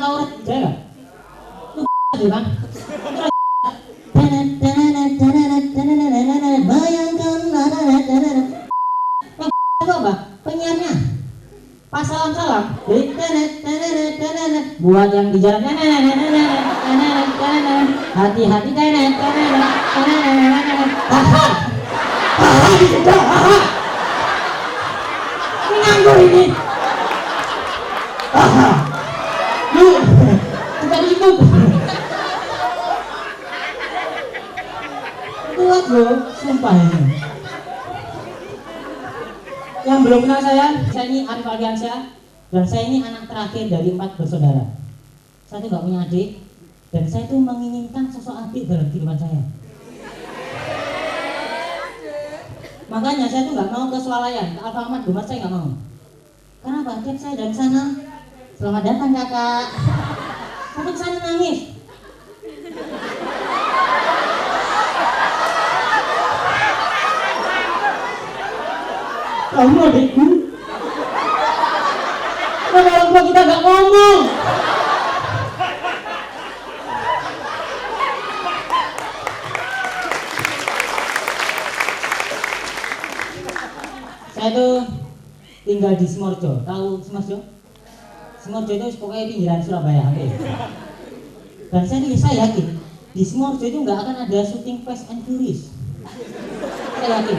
tahu jaya nggak? Lu aja kan? Bayangkan itu apa? Penyanyinya pas salam buat yang di jalan hati-hati ini nganggur ini lu bukan itu kuat bro, sumpah ini. Yang belum kenal saya ini Arif Aldiansyah dan saya ini anak terakhir dari 4 bersaudara. Saya tuh gak punya adik dan saya tuh menginginkan sosok adik dalam kehidupan saya. Makanya saya tuh gak mau ke swalayan, ke Alfamart, Gomart saya gak mau. Kenapa? Tiap saya dari sana, selamat datang kakak. Saya tuh kesana nangis. Kamu adikku? Kenapa orang tua kita gak ngomong? Saya tuh tinggal di Smorjo, tahu Smorjo? Smorjo itu pokoknya pinggiran Surabaya, oke. Dan saya yakin di Smorjo itu nggak akan ada syuting Fast and Furious. Saya yakin.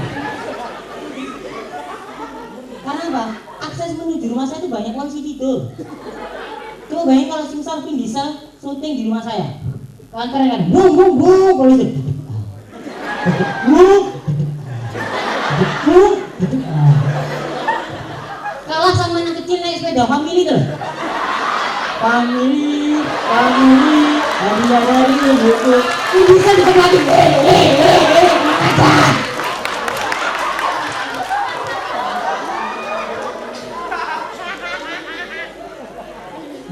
Karena apa? Akses menuju rumah saya itu banyak polisi tidur. Coba bayangin kalau misal Vin Diesel syuting di rumah saya. Keren kan? Bung, polisi. Kalah sama anak kecil naik sepeda family tuh. Family, dari buku. Ini bisa dikenali.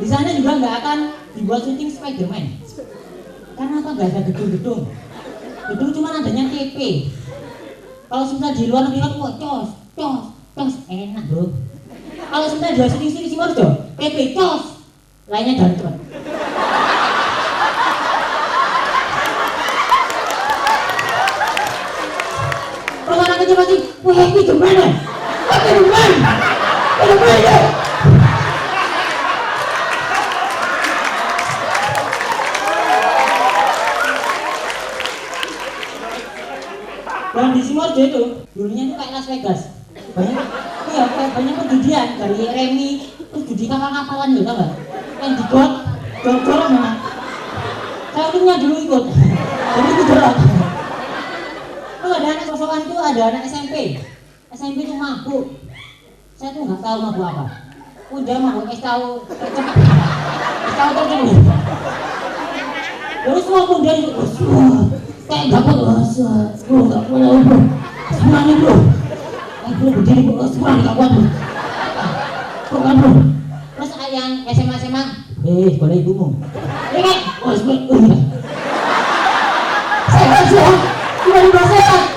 Di sana juga nggak akan dibuat syuting Spiderman. Karena apa? Nggak ada gedung-gedung. Gedung cuma adanya TP. Kalau sudah di luar negeri kan, wah cos, enak bro. Kalau sudah di syuting di Smorjo, TP cos, lainnya jalan cepat. Kalau anak kecil pasti, wah ini gimana? Gimana ya? Dan di Smorjo itu dulunya itu kayak Las Vegas. Banyak perjudian dari remi, terus judi kapal-kapalan gitu kan? Yang di got, jorok mana? Saya punya dulu ikut, jadi itu jorok. Terus ada anak sosokan itu ada anak SMP itu mabuk. Saya tuh nggak tahu mabuk apa. Udah mabuk es tahu terkini. Terus semua kemudian itu, kayak dapat rasa, nggak boleh bro, semuanya bro, bro berdiri bro, semuanya nggak kuat bro, kan bro. Terus yang SMA, boleh ibumu, ini kan, saya kan sudah, 2000 sehat.